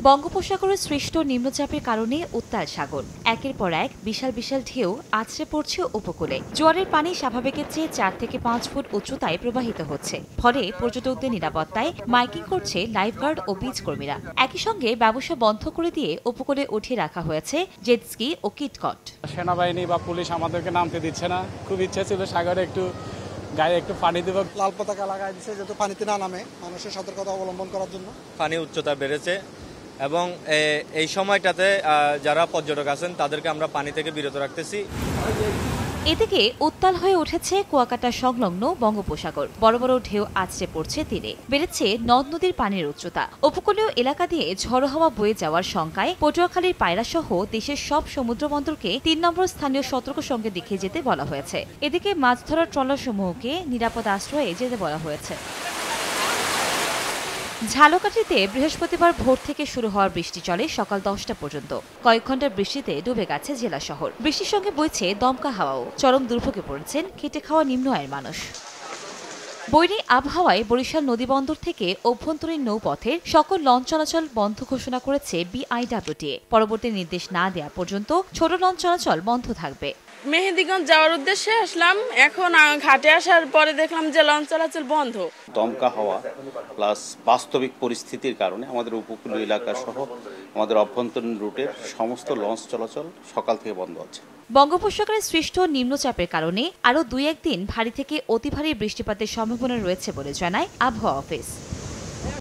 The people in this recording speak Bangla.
বঙ্গোপসাগরে সৃষ্ট নিম্নচাপের কারণে উত্তাল সাগর, একের পর এক বিশাল বিশাল ঢেউ আছড়ে পড়ছে উপকূলে। জোয়ারের পানি স্বাভাবিকের চেয়ে 4 থেকে 5 ফুট উচ্চতায় প্রবাহিত হচ্ছে, ফলে পর্যটকদের নিরাপত্তায় মাইকিং করছে লাইফগার্ড ও বিচ কর্মীরা। একই সঙ্গে ব্যবসা বন্ধ করে দিয়ে উপকূলে উঠিয়ে রাখা হয়েছে জেটস্কি ও কিটকট। সেনাবাহিনী বা পুলিশ আমাদেরকে নামতে দিচ্ছে না। খুব ইচ্ছা ছিল সাগরে একটু গায়ে একটু পানি দেব, লাল পতাকা লাগাই দিচ্ছে যাতে পানিতে না নামে, মানুষের সতর্কতা অবলম্বন করার জন্য। পানি উচ্চতা বেড়েছে এবং এই সময়টাতে যারা পর্যটক আছেন তাদেরকে আমরা পানি থেকে বিরত রাখতেছি। এদিকে উত্তাল হয়ে উঠেছে কুয়াকাটা সংলগ্ন বঙ্গোপসাগর। বড় বড় ঢেউ আছড়ে পড়ছে তীরে, বেড়েছে নদ নদীর পানির উচ্চতা। উপকূলীয় এলাকা দিয়ে ঝড়ো হাওয়া বয়ে যাওয়ার শঙ্কায় পটুয়াখালীর পায়রা সহ দেশের সব সমুদ্র বন্দরকে 3 নম্বর স্থানীয় সতর্ক সঙ্গে দেখিয়ে যেতে বলা হয়েছে। এদিকে মাছ ধরার ট্রলার সমূহকে নিরাপদ আশ্রয়ে যেতে বলা হয়েছে। ঝালকাঠিতে বৃহস্পতিবার ভোর থেকে শুরু হওয়ার বৃষ্টি চলে সকাল 10টা পর্যন্ত। কয়েক ঘন্টার বৃষ্টিতে ডুবে গেছে জেলা শহর। বৃষ্টির সঙ্গে বইছে দমকা হাওয়াও। চরম দুর্ভোগে পড়েছেন খেটে খাওয়া নিম্ন আয়ের মানুষ। বৈরী আবহাওয়ায় বরিশাল নদীবন্দর থেকে অভ্যন্তরীণ নৌপথের সকল লঞ্চ চলাচল বন্ধ ঘোষণা করেছে বিআইডব্লিউটিএ। পরবর্তী নির্দেশ না দেওয়া পর্যন্ত ছোট লঞ্চ চলাচল বন্ধ থাকবে। মেহেন্দিগঞ্জ যাওয়ার উদ্দেশ্যে আসলাম, এখন ঘাটে আসার পরে দেখলাম যে লঞ্চ চলাচল বন্ধ। দমকা হাওয়া প্লাস বাস্তবিক পরিস্থিতির কারণে আমাদের উপকূলীয় এলাকা সহ আমাদের অভ্যন্তরীণ রুটের সমস্ত লঞ্চ চলাচল সকাল থেকে বন্ধ আছে। বঙ্গোপসাগরে সৃষ্ট নিম্নচাপের কারণে আরও 2-1 দিন ভারী থেকে অতি ভারী বৃষ্টিপাতের সম্ভাবনা রয়েছে বলে জানায় আবহাওয়া অফিস।